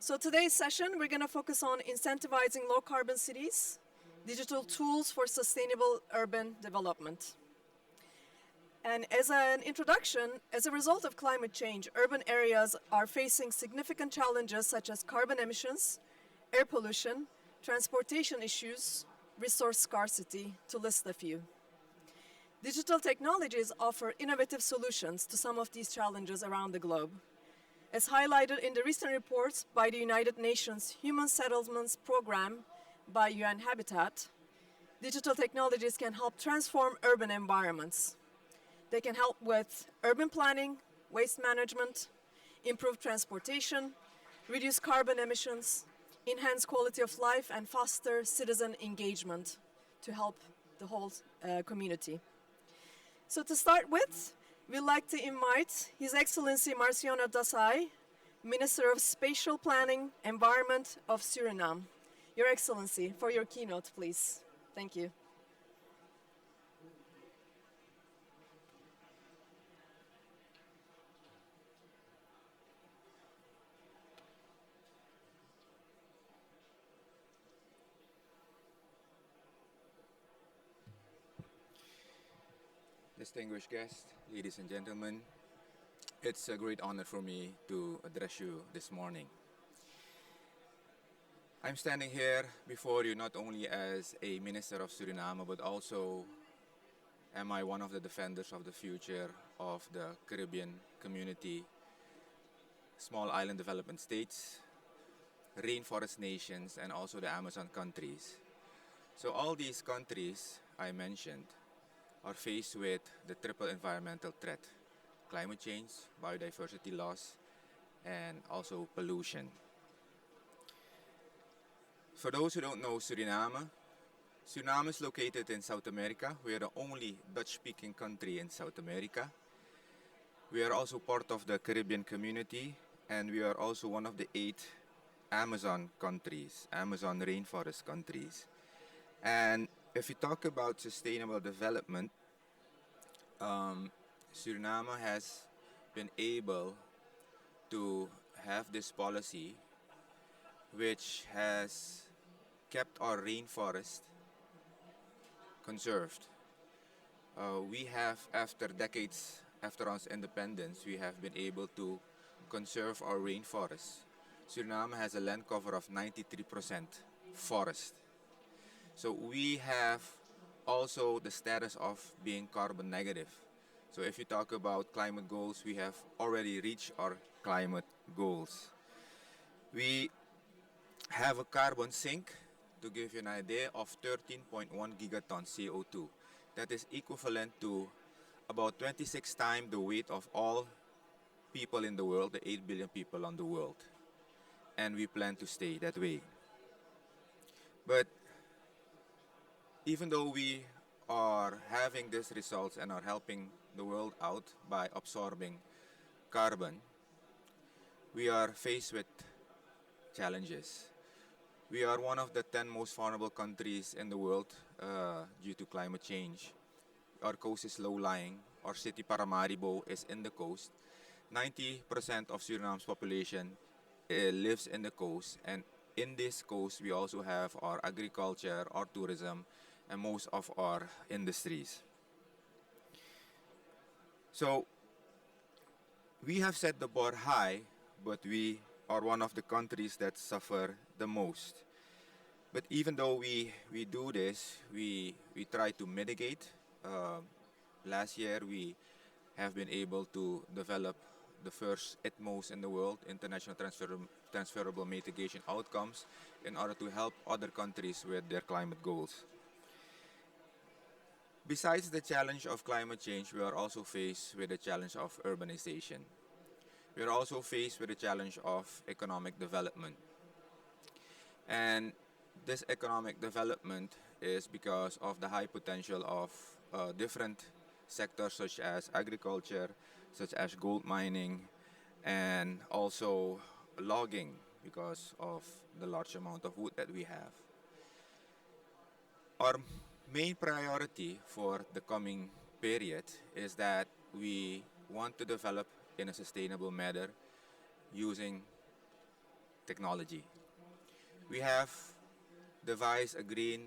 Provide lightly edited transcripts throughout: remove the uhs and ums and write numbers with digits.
So today's session, we're going to focus on incentivizing low carbon cities, digital tools for sustainable urban development. And as an introduction, as a result of climate change, urban areas are facing significant challenges such as carbon emissions, air pollution, transportation issues, resource scarcity, to list a few. Digital technologies offer innovative solutions to some of these challenges around the globe. As highlighted in the recent reports by the United Nations Human Settlements Program by UN Habitat, digital technologies can help transform urban environments. They can help with urban planning, waste management, improve transportation, reduce carbon emissions, enhance quality of life, and foster citizen engagement to help the whole community. So to start with, we'd like to invite His Excellency Marciano Dasai, Minister of Spatial Planning, Environment of Suriname. Your Excellency, for your keynote, please. Thank you. Distinguished guests, ladies and gentlemen, it's a great honor for me to address you this morning. I'm standing here before you not only as a Minister of Suriname, but also am I one of the defenders of the future of the Caribbean community, small island development states, rainforest nations, and also the Amazon countries. So all these countries I mentioned are faced with the triple environmental threat: climate change, biodiversity loss, and also pollution. For those who don't know Suriname, Suriname is located in South America. We are the only Dutch-speaking country in South America. We are also part of the Caribbean community, and we are also one of the 8 Amazon countries, Amazon rainforest countries. And if you talk about sustainable development, Suriname has been able to have this policy which has kept our rainforest conserved. We have, after decades after our independence, we have been able to conserve our rainforests. Suriname has a land cover of 93% forest. So we have also the status of being carbon negative. So if you talk about climate goals, we have already reached our climate goals. We have a carbon sink, to give you an idea, of 13.1 gigatons CO2. That is equivalent to about 26 times the weight of all people in the world, the 8 billion people on the world. And we plan to stay that way. But even though we are having these results and are helping the world out by absorbing carbon, we are faced with challenges. We are one of the 10 most vulnerable countries in the world due to climate change. Our coast is low-lying. Our city Paramaribo is in the coast. 90% of Suriname's population lives in the coast, and in this coast we also have our agriculture, our tourism, and most of our industries. So we have set the bar high, but we are one of the countries that suffer the most. But even though we do this, we try to mitigate. Last year we have been able to develop the first ITMOs in the world, international transferable mitigation outcomes, in order to help other countries with their climate goals. Besides the challenge of climate change, we are also faced with the challenge of urbanization. We are also faced with the challenge of economic development. And this economic development is because of the high potential of different sectors such as agriculture, such as gold mining, and also logging because of the large amount of wood that we have. Our main priority for the coming period is that we want to develop in a sustainable manner using technology. We have devised a green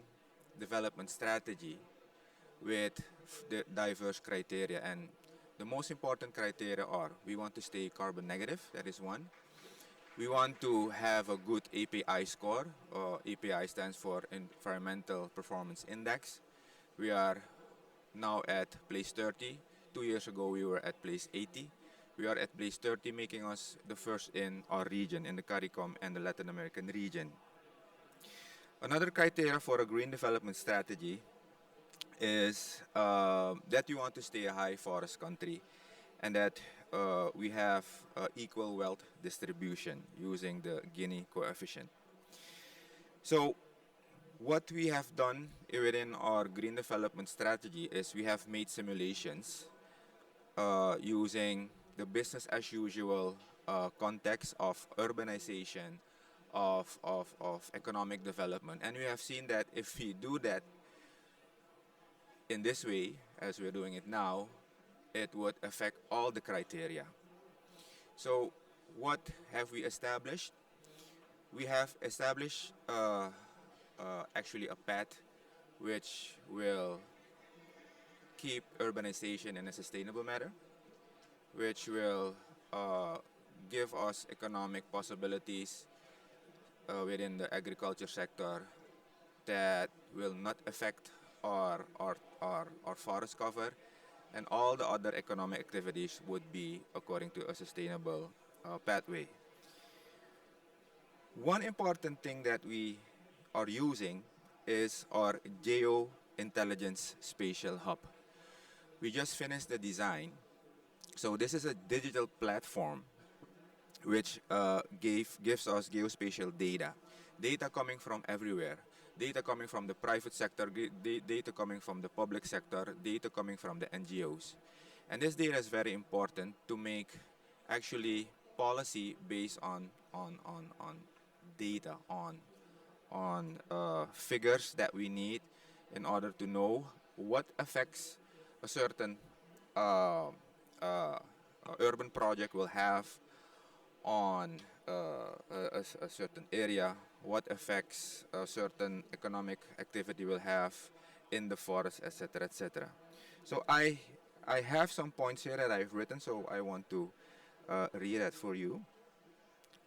development strategy with the diverse criteria, and the most important criteria are: we want to stay carbon negative, that is one. We want to have a good API score, or API stands for Environmental Performance Index. We are now at place 30. 2 years ago we were at place 80. We are at place 30, making us the first in our region, in the CARICOM and the Latin American region. Another criteria for a green development strategy is that we want to stay a high forest country, and that we have equal wealth distribution using the Gini coefficient. So what we have done within our green development strategy is we have made simulations using the business as usual context of urbanization, of economic development. And we have seen that if we do that in this way, as we're doing it now, it would affect all the criteria. So what have we established? We have established actually a path which will keep urbanization in a sustainable manner, which will give us economic possibilities within the agriculture sector that will not affect our forest cover, and all the other economic activities would be according to a sustainable pathway. One important thing that we are using is our Geo Intelligence Spatial Hub. We just finished the design. So this is a digital platform which gives us geospatial data. Data coming from everywhere. Data coming from the private sector, data coming from the public sector, data coming from the NGOs. And this data is very important to make actually policy based on data, on figures that we need in order to know what affects a certain urban project will have on a certain area, what effects a certain economic activity will have in the forest, etc., etc. So I have some points here that I've written, so I want to read that for you.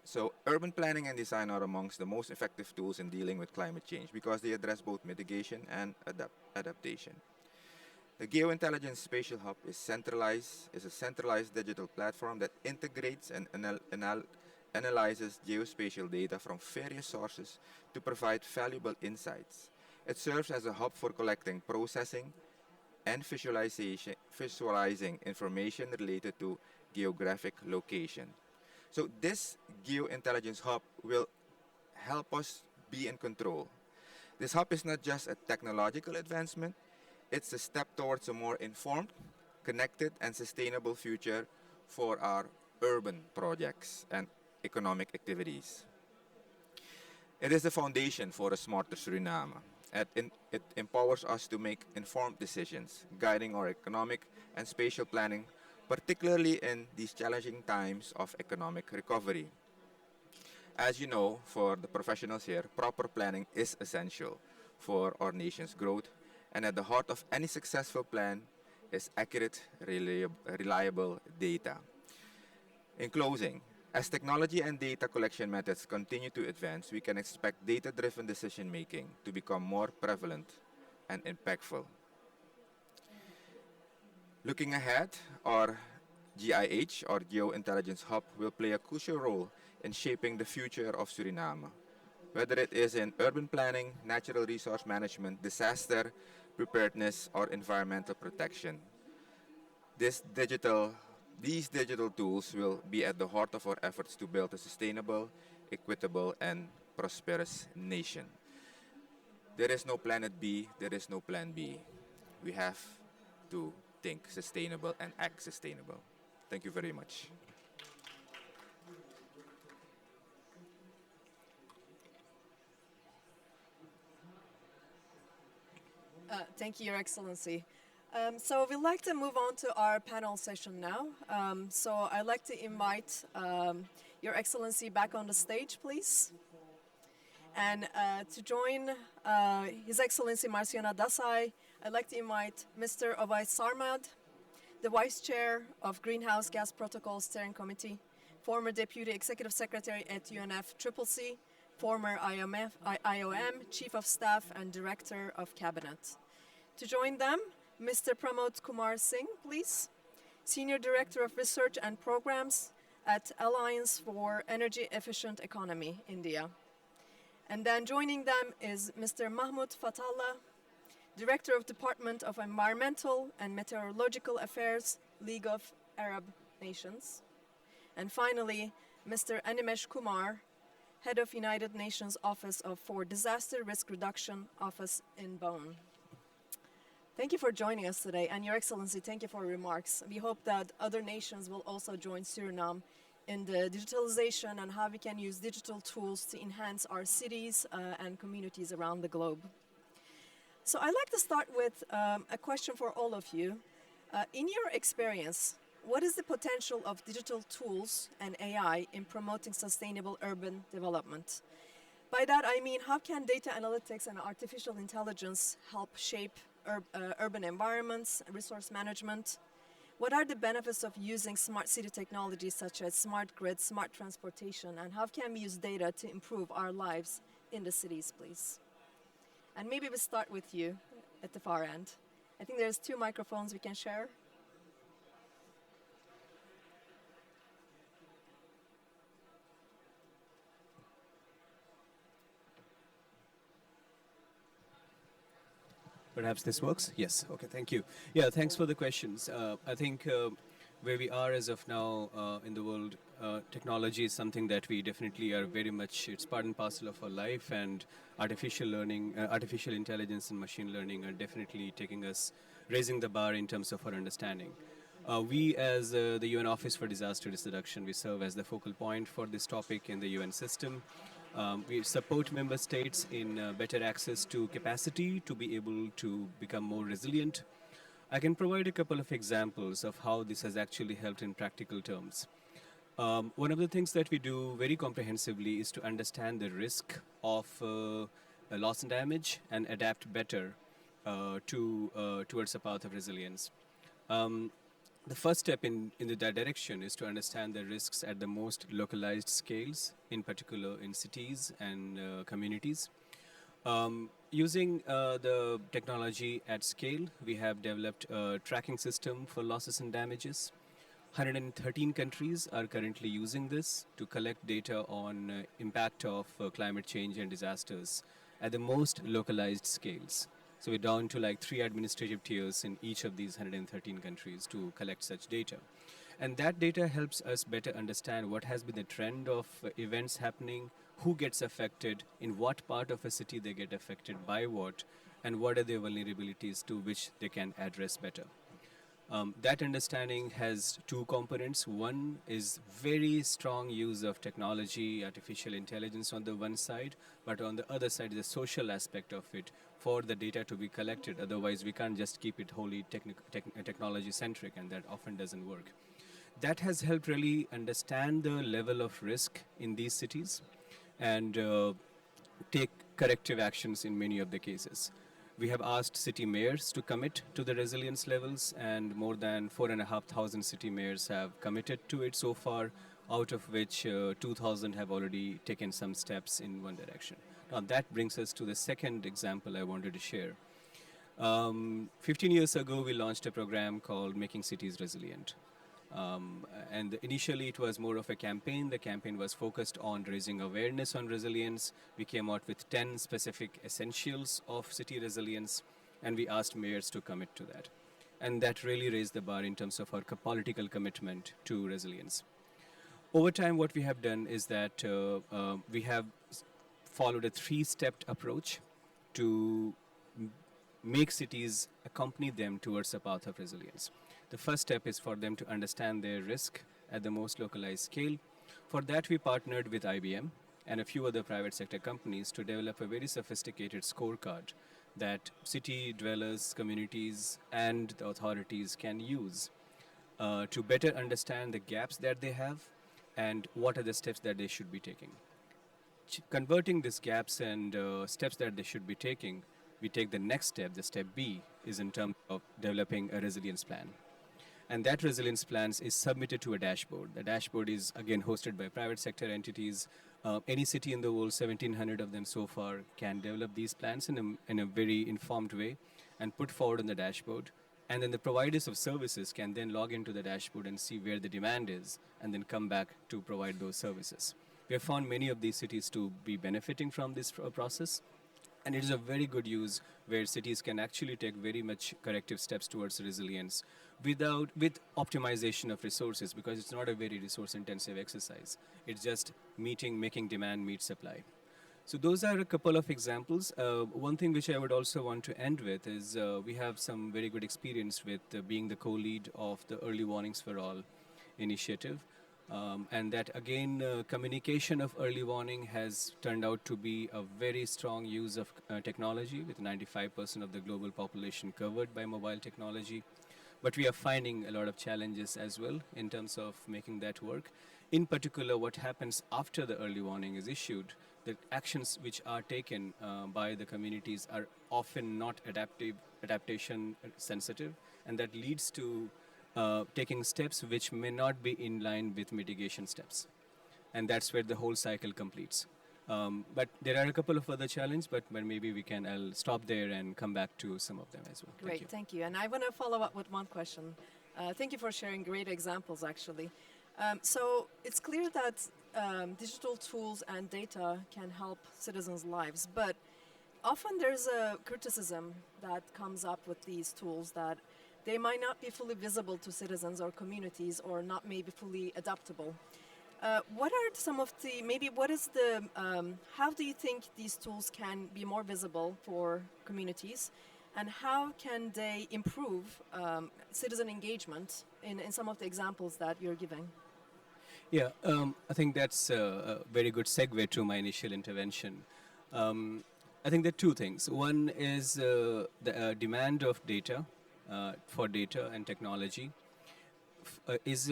So urban planning and design are amongst the most effective tools in dealing with climate change because they address both mitigation and adaptation. The Geointelligence Spatial Hub is a centralized digital platform that integrates and analyzes geospatial data from various sources to provide valuable insights. It serves as a hub for collecting, processing, and visualizing information related to geographic location. So this Geointelligence Hub will help us be in control. This hub is not just a technological advancement, it's a step towards a more informed, connected, and sustainable future for our urban projects and economic activities. It is the foundation for a smarter Suriname. It empowers us to make informed decisions, guiding our economic and spatial planning, particularly in these challenging times of economic recovery. As you know, for the professionals here, proper planning is essential for our nation's growth, and at the heart of any successful plan is accurate, reliable data. In closing, as technology and data collection methods continue to advance, we can expect data-driven decision-making to become more prevalent and impactful. Looking ahead, our GIH, or Geointelligence Hub, will play a crucial role in shaping the future of Suriname, whether it is in urban planning, natural resource management, disaster preparedness, or environmental protection. These digital tools will be at the heart of our efforts to build a sustainable, equitable, and prosperous nation. There is no planet B, there is no plan B. We have to think sustainable and act sustainable. Thank you very much. Thank you, Your Excellency. So we'd like to move on to our panel session now. So I'd like to invite Your Excellency back on the stage, please. And to join His Excellency Marciana Dasai, I'd like to invite Mr. Ovais Sarmad, the Vice Chair of Greenhouse Gas Protocol Steering Committee, former Deputy Executive Secretary at UNFCCC, former IOM, Chief of Staff and Director of Cabinet. To join them, Mr. Pramod Kumar Singh, please, Senior Director of Research and Programs at Alliance for Energy Efficient Economy, India. And then joining them is Mr. Mahmoud Fatallah, Director of Department of Environmental and Meteorological Affairs, League of Arab Nations. And finally, Mr. Animesh Kumar, Head of United Nations Office for Disaster Risk Reduction Office in Bonn. Thank you for joining us today, and Your Excellency, thank you for your remarks. We hope that other nations will also join Suriname in the digitalization and how we can use digital tools to enhance our cities and communities around the globe. So I'd like to start with a question for all of you. In your experience, what is the potential of digital tools and AI in promoting sustainable urban development? By that I mean, how can data analytics and artificial intelligence help shape urban environments, resource management? What are the benefits of using smart city technologies such as smart grids, smart transportation, and how can we use data to improve our lives in the cities, please? And maybe we start with you at the far end. I think there's 2 microphones we can share. Perhaps this works? Yes. Okay, thank you. Yeah, thanks for the questions. I think where we are as of now in the world, technology is something that we definitely are very much, it's part and parcel of our life, and artificial learning, artificial intelligence and machine learning are definitely raising the bar in terms of our understanding. We as the UN Office for Disaster Risk Reduction, we serve as the focal point for this topic in the UN system. We support member states in better access to capacity to be able to become more resilient. I can provide a couple of examples of how this has actually helped in practical terms. One of the things that we do very comprehensively is to understand the risk of loss and damage and adapt better towards a path of resilience. The first step in that direction is to understand the risks at the most localized scales, in particular in cities and communities. Using the technology at scale, we have developed a tracking system for losses and damages. 113 countries are currently using this to collect data on impact of climate change and disasters at the most localized scales. So we're down to like 3 administrative tiers in each of these 113 countries to collect such data. And that data helps us better understand what has been the trend of events happening, who gets affected, in what part of a city they get affected by what, and what are their vulnerabilities to which they can address better. That understanding has 2 components. One is very strong use of technology, artificial intelligence on the one side, but on the other side is the social aspect of it for the data to be collected. Otherwise, we can't just keep it wholly technology-centric, and that often doesn't work. That has helped really understand the level of risk in these cities and take corrective actions in many of the cases. We have asked city mayors to commit to the resilience levels, and more than 4,500 city mayors have committed to it so far, out of which 2,000 have already taken some steps in one direction. Now that brings us to the second example I wanted to share. 15 years ago, we launched a program called Making Cities Resilient. And initially it was more of a campaign. The campaign was focused on raising awareness on resilience. We came out with 10 specific essentials of city resilience, and we asked mayors to commit to that. And that really raised the bar in terms of our political commitment to resilience. Over time, what we have done is that we have followed a 3-stepped approach to make cities accompany them towards a path of resilience. The first step is for them to understand their risk at the most localized scale. For that, we partnered with IBM and a few other private sector companies to develop a very sophisticated scorecard that city dwellers, communities, and the authorities can use to better understand the gaps that they have and what are the steps that they should be taking. Converting these gaps and steps that they should be taking, we take the next step, the step B, is in terms of developing a resilience plan. And that resilience plans is submitted to a dashboard. The dashboard is again hosted by private sector entities. Any city in the world, 1,700 of them so far, can develop these plans in a very informed way and put forward on the dashboard. And then the providers of services can then log into the dashboard and see where the demand is and then come back to provide those services. We have found many of these cities to be benefiting from this process. And it is a very good use where cities can actually take very much corrective steps towards resilience with optimization of resources, because it's not a very resource intensive exercise. It's just making demand meet supply. So those are a couple of examples. One thing which I would also want to end with is we have some very good experience with being the co-lead of the Early Warnings for All initiative. And that again, communication of early warning has turned out to be a very strong use of technology, with 95% of the global population covered by mobile technology. But we are finding a lot of challenges as well in terms of making that work. In particular, what happens after the early warning is issued, the actions which are taken by the communities are often not adaptation sensitive, and that leads to taking steps which may not be in line with mitigation steps. And that's where the whole cycle completes. But there are a couple of other challenges, but maybe I'll stop there and come back to some of them as well. Great, thank you. And I want to follow up with one question. Thank you for sharing great examples, actually. So it's clear that digital tools and data can help citizens' lives, but often there's a criticism that comes up with these tools that they might not be fully visible to citizens or communities, or not maybe fully adaptable. What are some of the, how do you think these tools can be more visible for communities, and how can they improve citizen engagement in some of the examples that you're giving? Yeah, I think that's a very good segue to my initial intervention. I think there are two things. One is the demand of data for data and technology is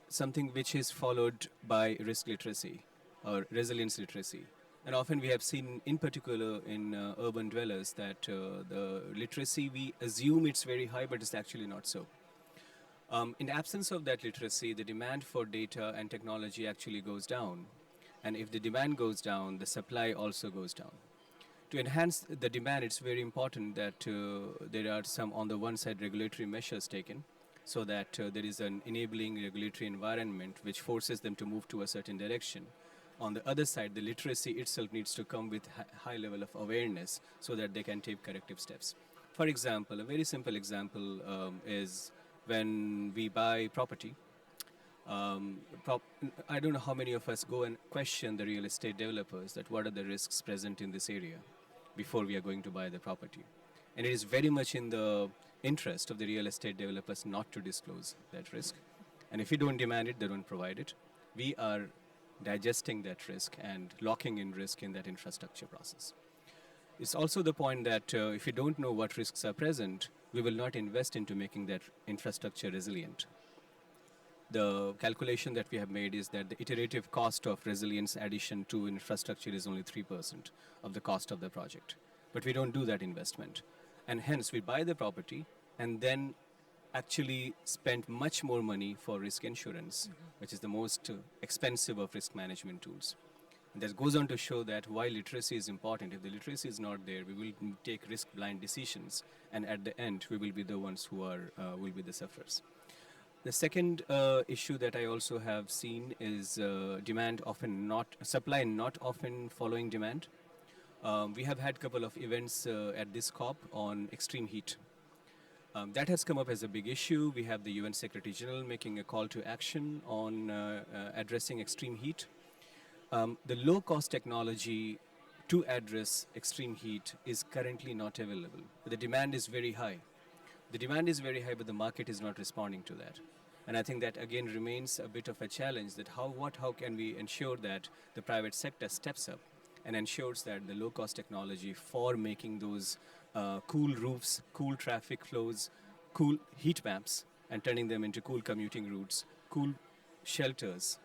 something which is followed by risk literacy or resilience literacy. And often we have seen, in particular in urban dwellers, that the literacy, we assume it's very high, but it's actually not so. In absence of that literacy, the demand for data and technology actually goes down. And if the demand goes down, the supply also goes down. To enhance the demand, it's very important that there are some, on the one side, regulatory measures taken, so that there is an enabling regulatory environment which forces them to move to a certain direction. On the other side, the literacy itself needs to come with high level of awareness so that they can take corrective steps. For example, a very simple example is when we buy property. I don't know how many of us go and question the real estate developers that what are the risks present in this area before we are going to buy the property. And it is very much in the interest of the real estate developers not to disclose that risk. And if you don't demand it, they don't provide it. We are digesting that risk and locking in risk in that infrastructure process. It's also the point that if you don't know what risks are present, we will not invest into making that infrastructure resilient. The calculation that we have made is that the iterative cost of resilience addition to infrastructure is only 3% of the cost of the project. But we don't do that investment. And hence, we buy the property and then actually spend much more money for risk insurance, which is the most expensive of risk management tools. And that goes on to show that while literacy is important, if the literacy is not there, we will take risk-blind decisions, and at the end, we will be the ones who will be the sufferers. The second issue that I also have seen is supply not often following demand. We have had a couple of events at this COP on extreme heat. That has come up as a big issue. We have the UN Secretary General making a call to action on addressing extreme heat. The low-cost technology to address extreme heat is currently not available. The demand is very high. The demand is very high, but the market is not responding to that. And I think that again remains a bit of a challenge, that how can we ensure that the private sector steps up and ensures that the low-cost technology for making those cool roofs, cool traffic flows, cool heat maps, and turning them into cool commuting routes, cool shelters,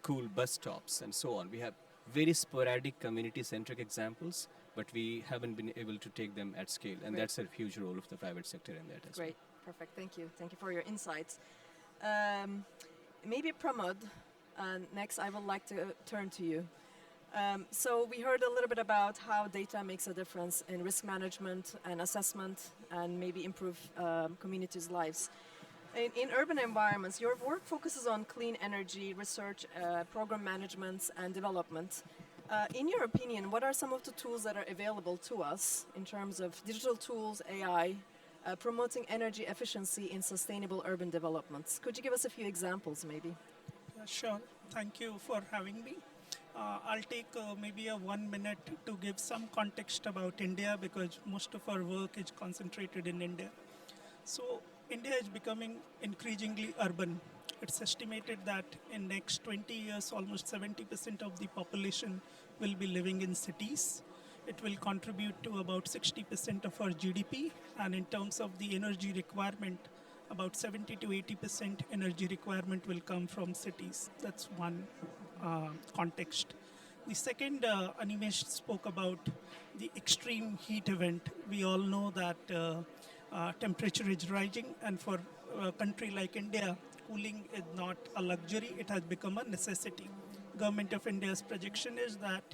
cool bus stops, and so on. We have very sporadic community-centric examples, but we haven't been able to take them at scale, and Great. that's a huge role of the private sector in that as well. Great, perfect. Thank you. Thank you for your insights. Maybe Pramod, next I would like to turn to you. So we heard a little bit about how data makes a difference in risk management and assessment and maybe improve communities' lives. In urban environments, your work focuses on clean energy research, program management, and development. In your opinion, what are some of the tools that are available to us in terms of digital tools, AI, promoting energy efficiency in sustainable urban developments? Could you give us a few examples, maybe? Sure. Thank you for having me. I'll take maybe a 1 minute to give some context about India because most of our work is concentrated in India. So India is becoming increasingly urban. It's estimated that in next 20 years, almost 70% of the population will be living in cities. It will contribute to about 60% of our GDP, and in terms of the energy requirement, about 70 to 80% energy requirement will come from cities. That's one context. The second, Animesh spoke about the extreme heat event. We all know that temperature is rising, and for a country like India, cooling is not a luxury, it has become a necessity. Government of India's projection is that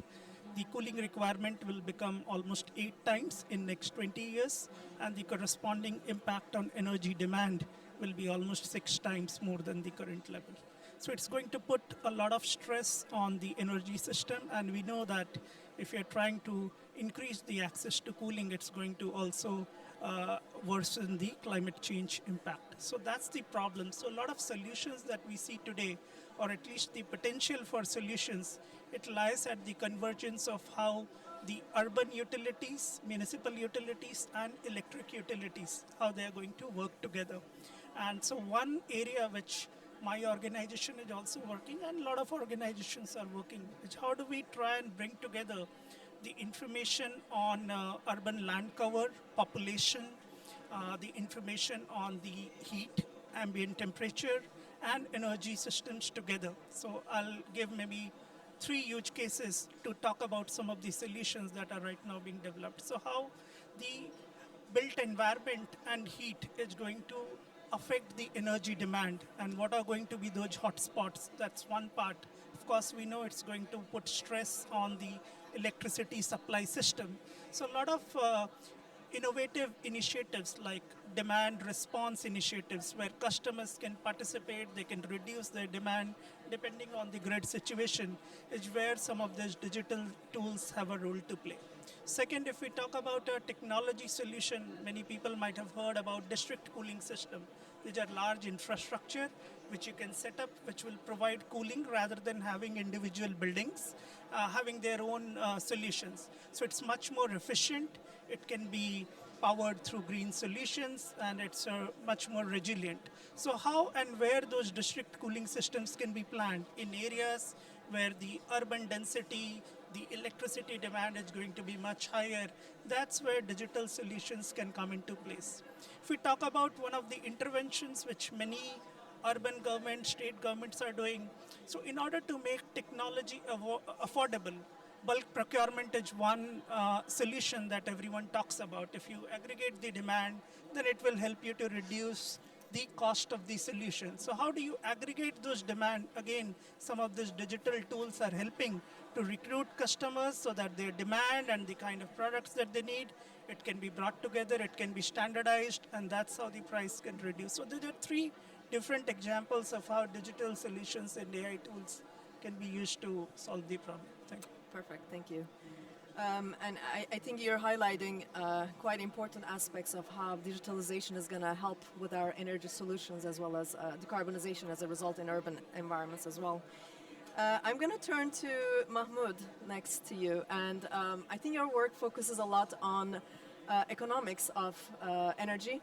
the cooling requirement will become almost 8 times in next 20 years, and the corresponding impact on energy demand will be almost 6 times more than the current level. So it's going to put a lot of stress on the energy system, and we know that if you're trying to increase the access to cooling, it's going to also worsen the climate change impact. So that's the problem. So a lot of solutions that we see today, or at least the potential for solutions, it lies at the convergence of how the urban utilities, municipal utilities, and electric utilities, how they are going to work together. And so one area which my organization is also working, and a lot of organizations are working, is how do we try and bring together the information on urban land cover, population, the information on the heat, ambient temperature, and energy systems together. So I'll give maybe 3 use cases to talk about some of the solutions that are right now being developed. So how the built environment and heat is going to affect the energy demand, and what are going to be those hotspots. That's one part. Of course, we know it's going to put stress on the electricity supply system. So a lot of innovative initiatives like demand response initiatives where customers can participate, they can reduce their demand depending on the grid situation, is where some of these digital tools have a role to play. Second, if we talk about a technology solution, many people might have heard about district cooling system. These are large infrastructure which you can set up, which will provide cooling rather than having individual buildings having their own solutions. So it's much more efficient. It can be powered through green solutions, and it's much more resilient. So how and where those district cooling systems can be planned in areas where the urban density, the electricity demand is going to be much higher, that's where digital solutions can come into place. If we talk about one of the interventions which many urban governments, state governments are doing, so in order to make technology affordable, bulk procurement is one solution that everyone talks about. If you aggregate the demand, then it will help you to reduce the cost of the solution. So how do you aggregate those demand? Again, some of these digital tools are helping to recruit customers so that their demand and the kind of products that they need, it can be brought together, it can be standardized, and that's how the price can reduce. So there are 3 different examples of how digital solutions and AI tools can be used to solve the problem. Thank you. Perfect, thank you. And I think you're highlighting quite important aspects of how digitalization is going to help with our energy solutions as well as decarbonization as a result in urban environments as well. I'm going to turn to Mahmoud next to you, and I think your work focuses a lot on economics of energy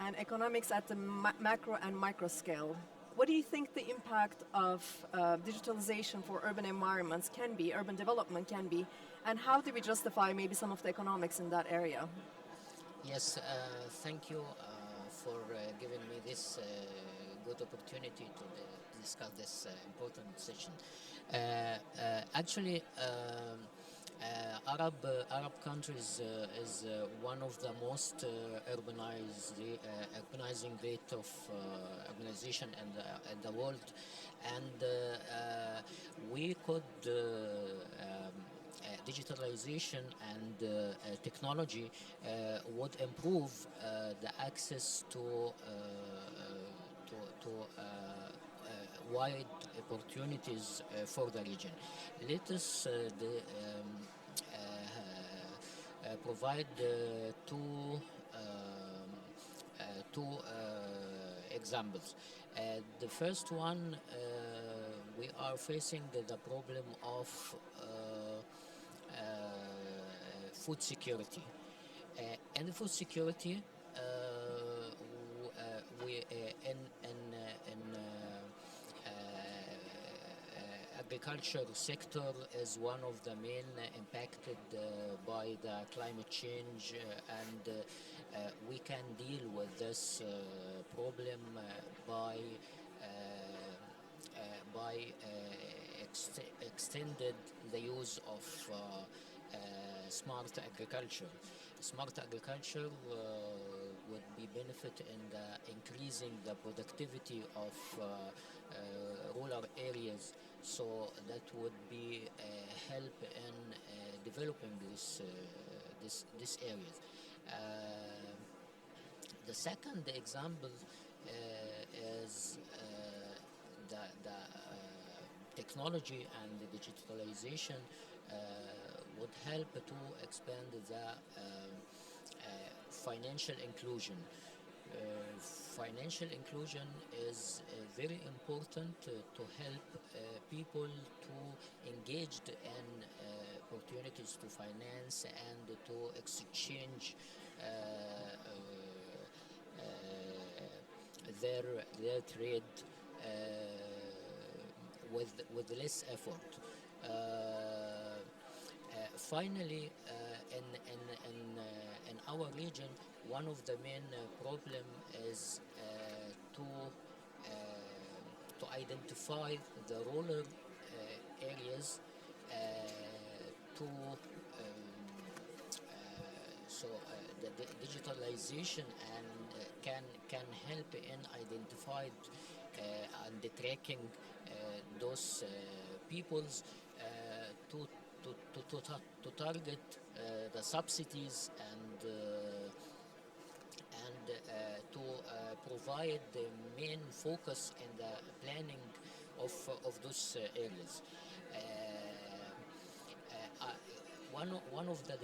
and economics at the macro and micro scale. What do you think the impact of digitalization for urban environments can be, urban development can be, and how do we justify maybe some of the economics in that area? Yes, thank you for giving me this good opportunity to discuss this important session. Actually, Arab countries is one of the most urbanizing rate of urbanization in the world, and we could digitalization and technology would improve the access to wide opportunities for the region. Let us provide two examples. The first one, we are facing the problem of food security. And food security, we in agriculture sector is one of the main impacted by the climate change, and we can deal with this problem by extended the use of smart agriculture. Smart agriculture would be benefit in the increasing the productivity of rural areas, so that would be help in developing this areas. The second example is the technology and the digitalization would help to expand the financial inclusion. Financial inclusion is very important to help people to engage in opportunities to finance and to exchange their trade with less effort. Finally, in our region, one of the main problem is to identify the rural areas to the digitalization and can help in identified and tracking those peoples to target the subsidies and to provide the main focus in the planning of those areas. One of the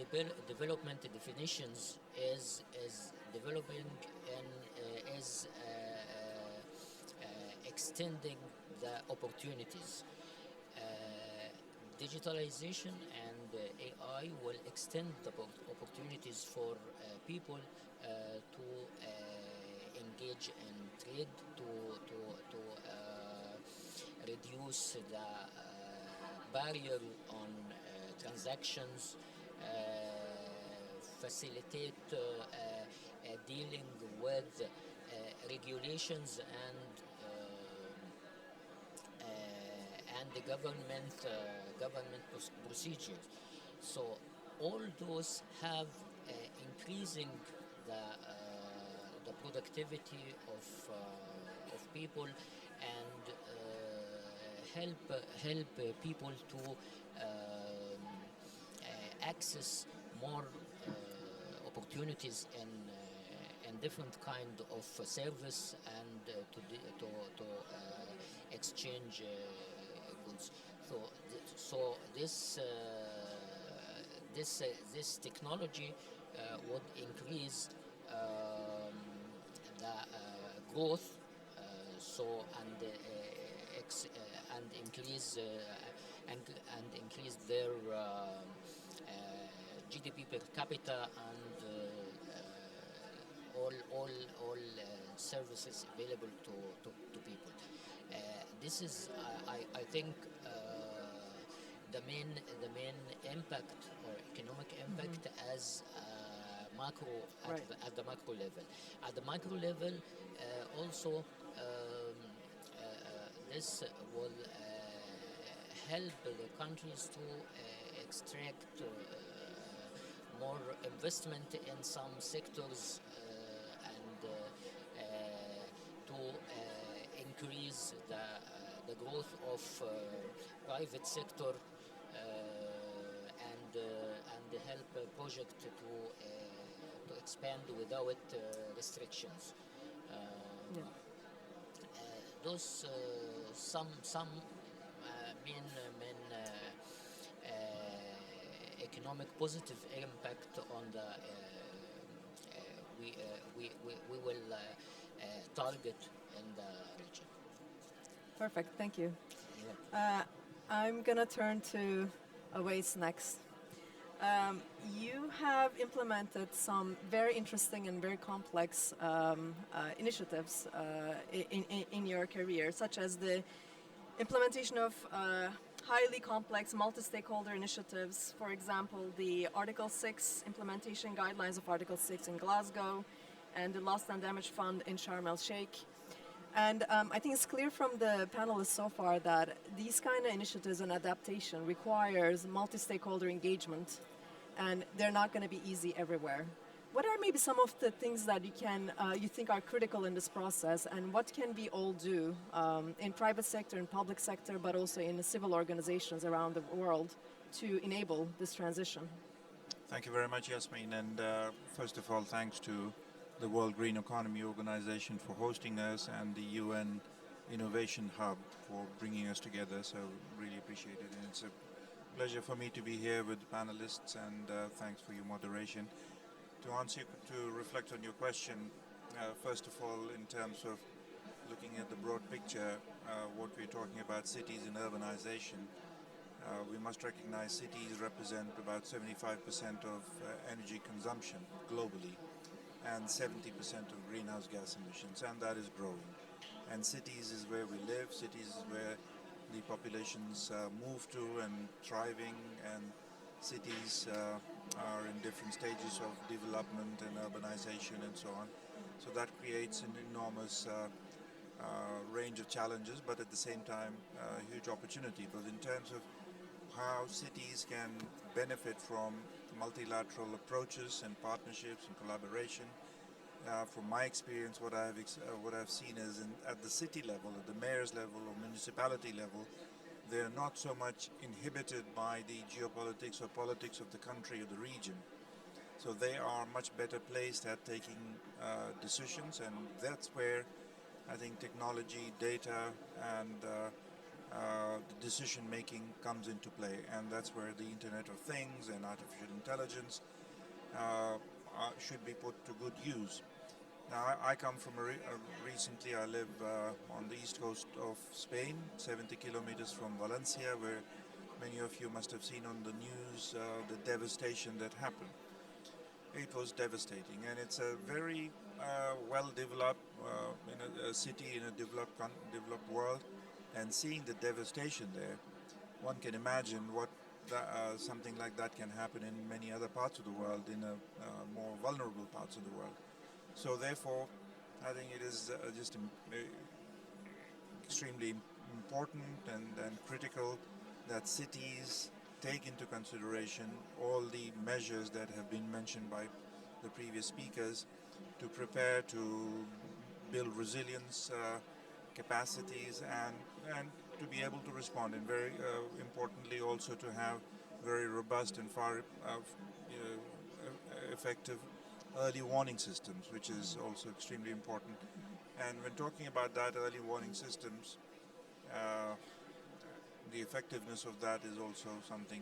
development definitions is developing and is extending the opportunities. Digitalization and AI will extend the opportunities for people to engage in trade, to reduce the barrier on transactions, facilitate dealing with regulations and the government procedures. So all those have increasing the productivity of people and help people to access more opportunities in different kind of service and to exchange goods. So this technology would increase the growth, and increase their GDP per capita and all services available to people. This is, I think, the main impact or economic impact as macro Right. at the macro level. At the micro level, also this will help the countries to extract more investment in some sectors and to increase the growth of private sector and help a project to expand without restrictions. Yeah. Those some main economic positive impact on the we will target in the region. Perfect. Thank you. Yeah. I'm gonna turn to Awais next. You have implemented some very interesting and very complex initiatives in your career, such as the implementation of highly complex multi-stakeholder initiatives. For example, the Article 6 implementation guidelines of Article 6 in Glasgow and the Lost and Damaged Fund in Sharm el-Sheikh. And I think it's clear from the panelists so far that these kind of initiatives and adaptation requires multi-stakeholder engagement, and they're not going to be easy everywhere. What are maybe some of the things that you think are critical in this process, and what can we all do in private sector and public sector, but also in the civil organizations around the world to enable this transition? Thank you very much, Yasmin. And first of all, thanks to the World Green Economy Organization for hosting us and the UN Innovation Hub for bringing us together. So really appreciate it. And it's a pleasure for me to be here with the panelists, and thanks for your moderation. To answer, to reflect on your question, first of all, in terms of looking at the broad picture, what we're talking about, cities and urbanization, we must recognize cities represent about 75% of energy consumption globally and 70% of greenhouse gas emissions, and that is growing. And cities is where we live, cities is where the populations move to and thriving, and cities are in different stages of development and urbanization and so on. So that creates an enormous range of challenges, but at the same time, a huge opportunity. But in terms of how cities can benefit from multilateral approaches and partnerships and collaboration, from my experience, what I've seen is at the city level, at the mayor's level or municipality level, they're not so much inhibited by the geopolitics or politics of the country or the region. So they are much better placed at taking decisions, and that's where I think technology, data, and the decision making comes into play, and that's where the Internet of Things and artificial intelligence should be put to good use. Now, I come from recently I live on the east coast of Spain, 70 kilometers from Valencia, where many of you must have seen on the news the devastation that happened. It was devastating, and it's a very well-developed in a city in a developed world, and seeing the devastation there, one can imagine what something like that can happen in many other parts of the world, in more vulnerable parts of the world. So therefore, I think it is just extremely important and critical that cities take into consideration all the measures that have been mentioned by the previous speakers to prepare to build resilience capacities and to be able to respond, and very importantly also to have very robust and far effective early warning systems, which is also extremely important. And when talking about that, early warning systems, the effectiveness of that is also something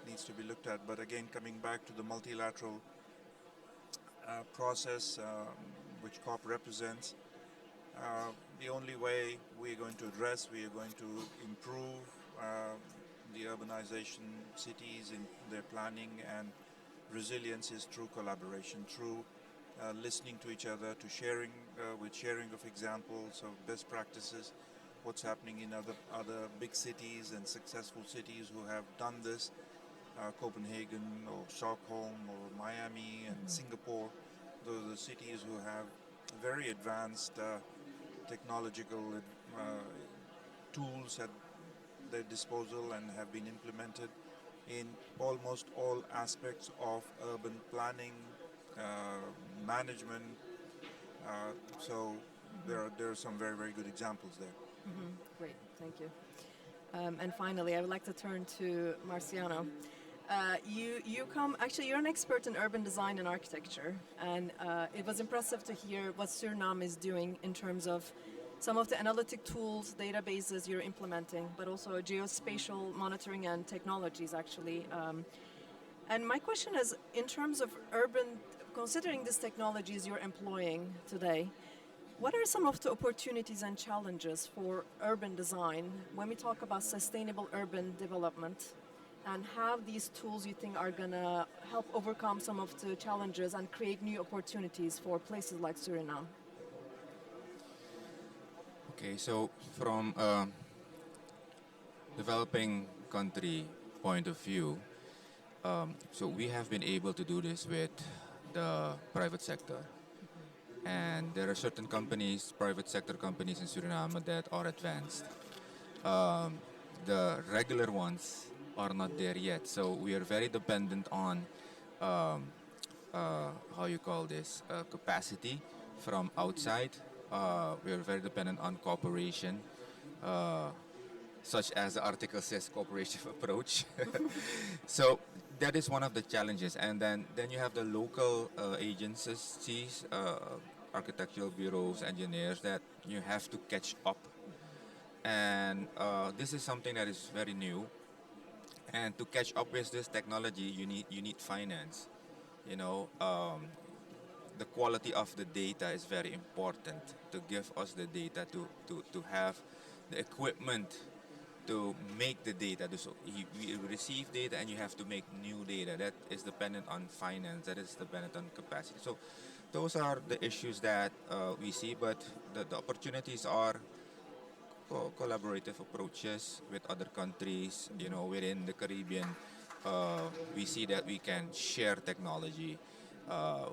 needs to be looked at. But again, coming back to the multilateral process which COP represents, the only way we are going to improve the urbanization cities in their planning and resilience is through collaboration, through listening to each other, to sharing of examples of best practices, what's happening in other big cities and successful cities who have done this, Copenhagen or Stockholm or Miami and Singapore. Those are the cities who have very advanced technological tools at their disposal and have been implemented in almost all aspects of urban planning, uh, management. So there are some very, very good examples there. Great, thank you. And finally, I would like to turn to Marciano. You're an expert in urban design and architecture, and it was impressive to hear what Suriname is doing in terms of some of the analytic tools, databases you're implementing, but also geospatial monitoring and technologies, actually. And my question is, in terms of considering these technologies you're employing today, what are some of the opportunities and challenges for urban design when we talk about sustainable urban development? And how these tools you think are going to help overcome some of the challenges and create new opportunities for places like Suriname? Okay, so from developing country point of view, so we have been able to do this with the private sector. And there are certain companies, private sector companies in Suriname that are advanced. The regular ones are not there yet. So we are very dependent on, how you call this, capacity from outside. We are very dependent on cooperation, uh, such as the article says, cooperative approach. So that is one of the challenges. And then you have the local agencies, architectural bureaus, engineers that you have to catch up. And this is something that is very new. And to catch up with this technology, you need finance. You know, the quality of the data is very important to give us the data to have the equipment to make the data. So you receive data and you have to make new data. That is dependent on finance. That is dependent on capacity. So those are the issues that we see. But the opportunities are collaborative approaches with other countries. You know, within the Caribbean, we see that we can share technology.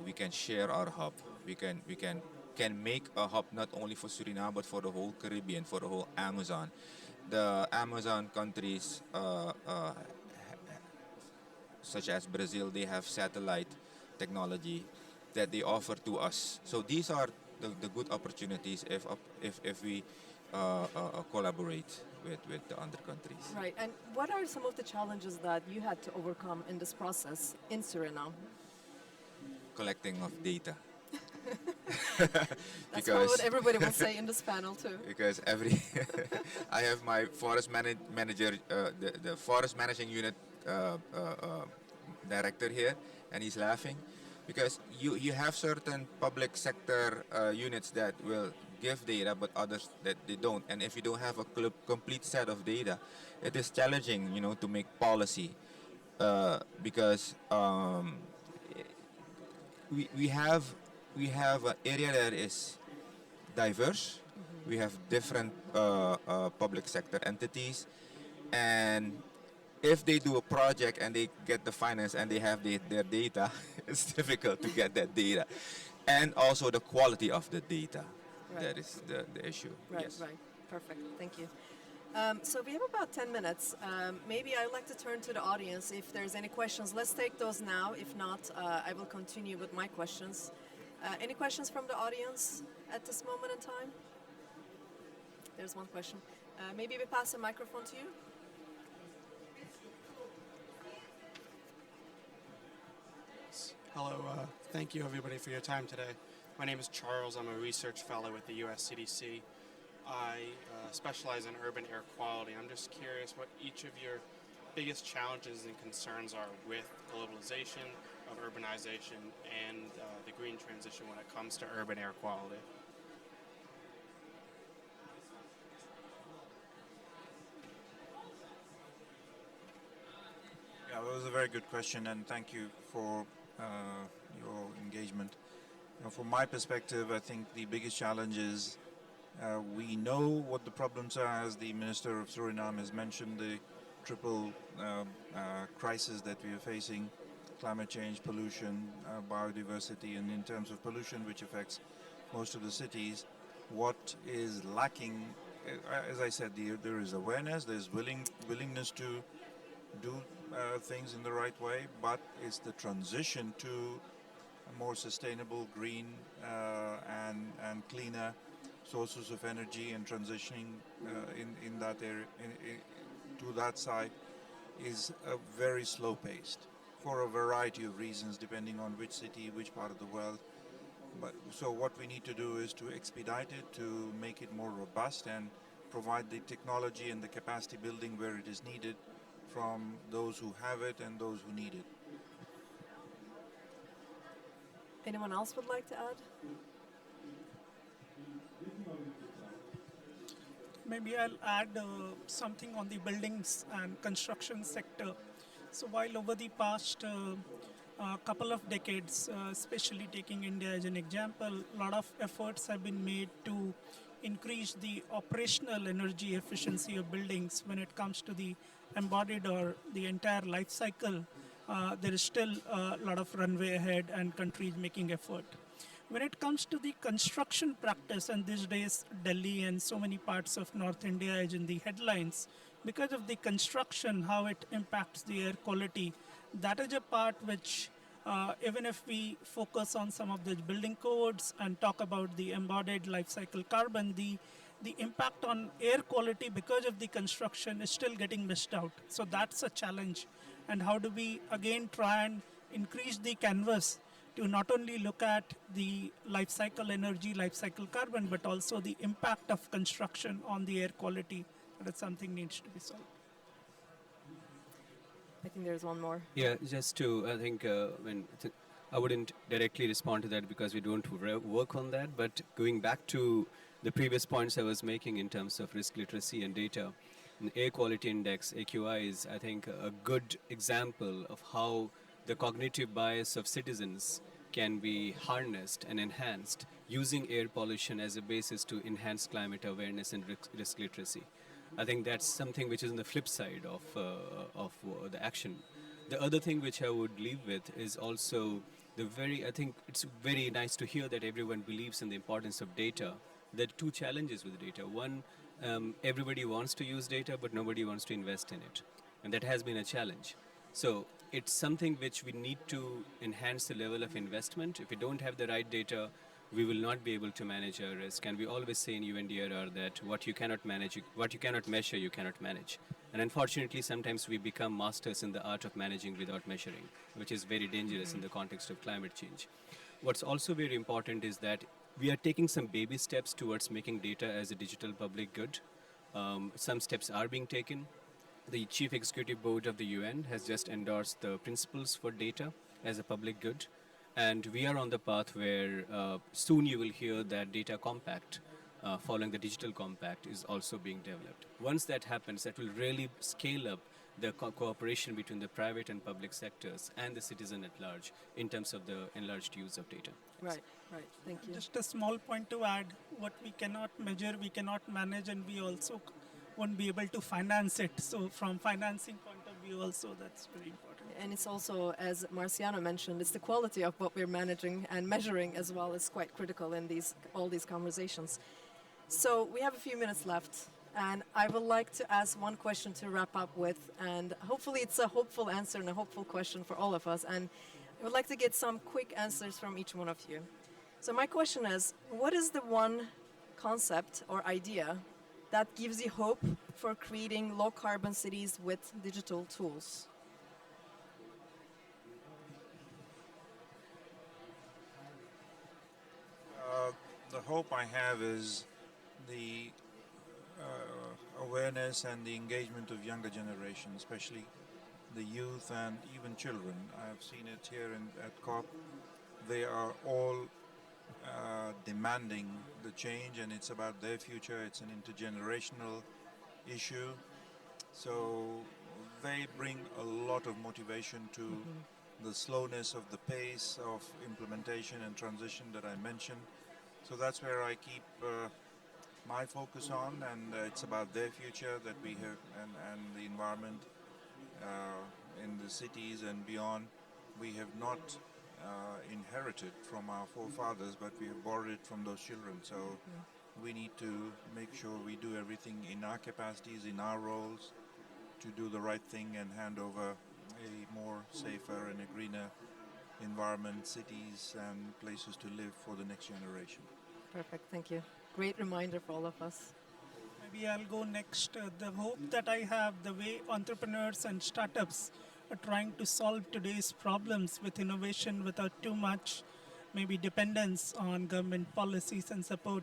We can share our hub. We can make a hub not only for Suriname but for the whole Caribbean, for the whole Amazon. The Amazon countries, such as Brazil, they have satellite technology that they offer to us. So these are the good opportunities if we collaborate with the other countries. Right, and what are some of the challenges that you had to overcome in this process in Suriname? Collecting of data. That's probably what everybody will say in this panel too. Because I have my forest manager, the forest managing unit director here, and he's laughing because you have certain public sector units that will give data, but others that they don't. And if you don't have a complete set of data, it is challenging, to make policy because we have an area that is diverse. We have different public sector entities, and if they do a project and they get the finance and they have their data, it's difficult to get that data, and also the quality of the data. Right. That is the issue. Right, Yes. right. Perfect. Thank you. So we have about 10 minutes. Maybe I'd like to turn to the audience if there's any questions. Let's take those now. If not, I will continue with my questions. Any questions from the audience at this moment in time? There's one question. Maybe we pass a microphone to you. Hello, thank you everybody for your time today. My name is Charles. I'm a research fellow with the US CDC. I specialize in urban air quality. I'm just curious what each of your biggest challenges and concerns are with globalization, of urbanization, and the green transition when it comes to urban air quality. Yeah, that was a very good question, and thank you for your engagement. From my perspective, I think the biggest challenge is we know what the problems are, as the Minister of Suriname has mentioned, the triple crisis that we are facing: climate change, pollution, biodiversity. And in terms of pollution, which affects most of the cities, what is lacking as I said, there is awareness, there's willingness to do things in the right way, but it's the transition to a more sustainable, green, and cleaner sources of energy and transitioning in that area to that side is very slow paced for a variety of reasons, depending on which city, which part of the world. But so what we need to do is to expedite it, to make it more robust, and provide the technology and the capacity building where it is needed from those who have it and those who need it. Anyone else would like to add? Maybe I'll add something on the buildings and construction sector. So while over the past couple of decades, especially taking India as an example, a lot of efforts have been made to increase the operational energy efficiency of buildings when it comes to the embodied or the entire life cycle. There is still a lot of runway ahead and countries making effort. When it comes to the construction practice, and these days Delhi and so many parts of North India is in the headlines, because of the construction, how it impacts the air quality, that is a part which, even if we focus on some of the building codes and talk about the embodied life cycle carbon, the impact on air quality because of the construction is still getting missed out. So that's a challenge. And how do we again try and increase the canvas to not only look at the life cycle energy, life cycle carbon, but also the impact of construction on the air quality. That something needs to be solved. I think there's one more. Yeah, just to, I think, I wouldn't directly respond to that because we don't work on that, but going back to the previous points I was making in terms of risk literacy and data, an air quality index, AQI, is, I think, a good example of how the cognitive bias of citizens can be harnessed and enhanced using air pollution as a basis to enhance climate awareness and risk literacy. I think that's something which is on the flip side of the action. The other thing which I would leave with is also I think it's very nice to hear that everyone believes in the importance of data. There are two challenges with data. One, everybody wants to use data, but nobody wants to invest in it. And that has been a challenge. So it's something which we need to enhance the level of investment. If we don't have the right data, we will not be able to manage our risk. And we always say in UNDRR that what you cannot manage, what you cannot measure, you cannot manage. And unfortunately, sometimes we become masters in the art of managing without measuring, which is very dangerous in the context of climate change. What's also very important is that we are taking some baby steps towards making data as a digital public good. Some steps are being taken. The Chief Executive Board of the UN has just endorsed the principles for data as a public good. And we are on the path where soon you will hear that data compact, following the digital compact, is also being developed. Once that happens, that will really scale up the cooperation between the private and public sectors and the citizen at large in terms of the enlarged use of data. Right, right. Thank you. Just a small point to add, what we cannot measure, we cannot manage, and we also won't be able to finance it. So from financing point of view also, that's very important. And it's also, as Marciano mentioned, it's the quality of what we're managing and measuring as well is quite critical in all these conversations. So we have a few minutes left, and I would like to ask one question to wrap up with, and hopefully it's a hopeful answer and a hopeful question for all of us. And I would like to get some quick answers from each one of you. So my question is, what is the one concept or idea that gives you hope for creating low carbon cities with digital tools? The hope I have is the awareness and the engagement of younger generation, especially the youth and even children. I have seen it here at COP. They are all demanding the change, and it's about their future. It's an intergenerational issue. So they bring a lot of motivation to the slowness of the pace of implementation and transition that I mentioned. So that's where I keep my focus on, and it's about their future that we have, and the environment in the cities and beyond. We have not inherited from our forefathers, but we have borrowed it from those children. So We need to make sure we do everything in our capacities, in our roles, to do the right thing and hand over a more safer and a greener environment, cities and places to live for the next generation. Perfect, thank you. Great reminder for all of us. Maybe I'll go next. The hope that I have, the way entrepreneurs and startups are trying to solve today's problems with innovation without too much maybe dependence on government policies and support,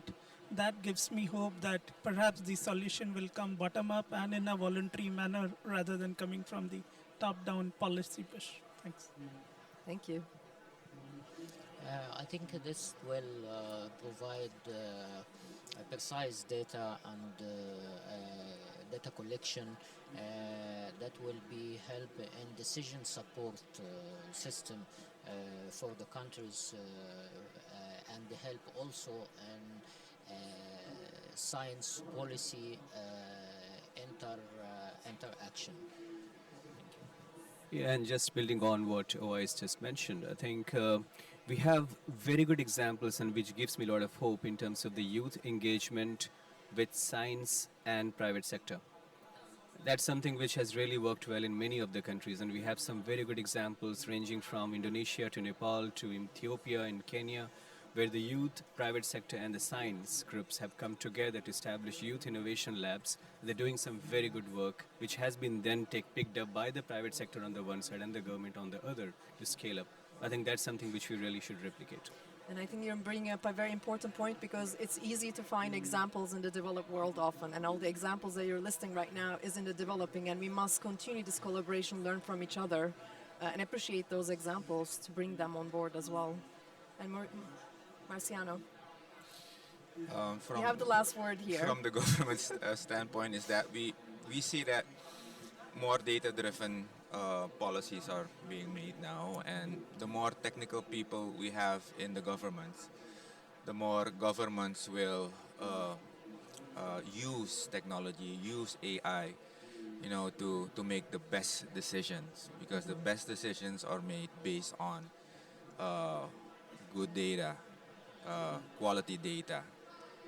that gives me hope that perhaps the solution will come bottom up and in a voluntary manner rather than coming from the top-down policy push. Thanks. Thank you. I think this will provide precise data and data collection that will be help in decision support system for the countries and help also in science policy interaction. Yeah, and just building on what OIS just mentioned, I think we have very good examples, and which gives me a lot of hope in terms of the youth engagement with science and private sector. That's something which has really worked well in many of the countries, and we have some very good examples ranging from Indonesia to Nepal to Ethiopia and Kenya, where the youth, private sector, and the science groups have come together to establish youth innovation labs. They're doing some very good work, which has been then picked up by the private sector on the one side and the government on the other to scale up. I think that's something which we really should replicate. And I think you're bringing up a very important point, because it's easy to find examples in the developed world often, and all the examples that you're listing right now is in the developing, and we must continue this collaboration, learn from each other, and appreciate those examples to bring them on board as well. And Marciano, you have the last word here. From the government's standpoint is that we see that more data-driven policies are being made now, and the more technical people we have in the governments, the more governments will use technology, use AI, to make the best decisions, because the best decisions are made based on good data, quality data.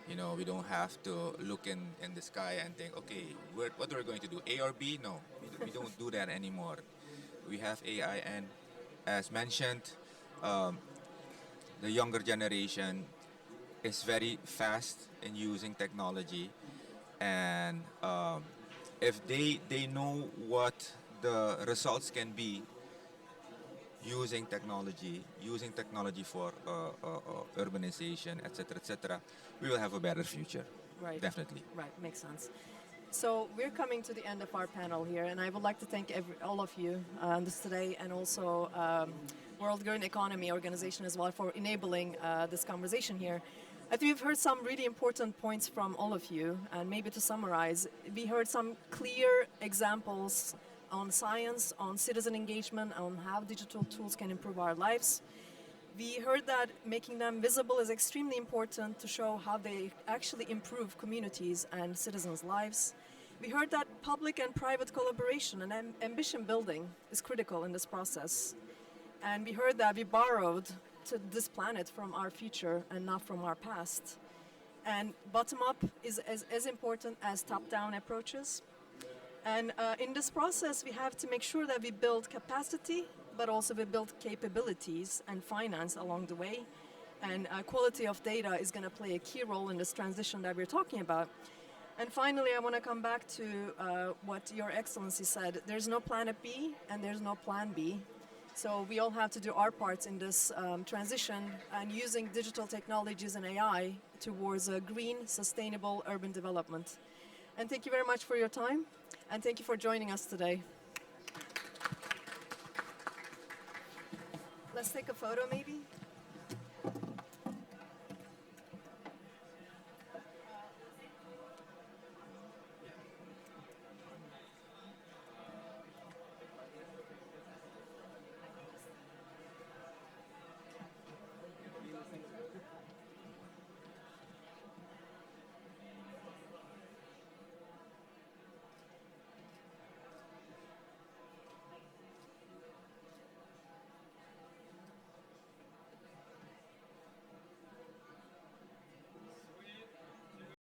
We don't have to look in the sky and think, okay, what are we going to do, A or B? No, we don't do that anymore. We have AI, and as mentioned, the younger generation is very fast in using technology, and if they know what the results can be using technology for urbanization, etc., we will have a better future. Right. Definitely. Right, makes sense. So we're coming to the end of our panel here, and I would like to thank all of you this today, and also World Green Economy Organization as well, for enabling this conversation here. I think we've heard some really important points from all of you, and maybe to summarize, we heard some clear examples on science, on citizen engagement, on how digital tools can improve our lives. We heard that making them visible is extremely important to show how they actually improve communities and citizens' lives. We heard that public and private collaboration and ambition building is critical in this process. And we heard that we borrowed to this planet from our future and not from our past. And bottom-up is as important as top-down approaches. And in this process, we have to make sure that we build capacity, but also we build capabilities and finance along the way. And quality of data is going to play a key role in this transition that we're talking about. And finally, I want to come back to what Your Excellency said. There's no Planet B and there's no Plan B. So we all have to do our parts in this transition and using digital technologies and AI towards a green, sustainable urban development. And thank you very much for your time, and thank you for joining us today. Let's take a photo maybe.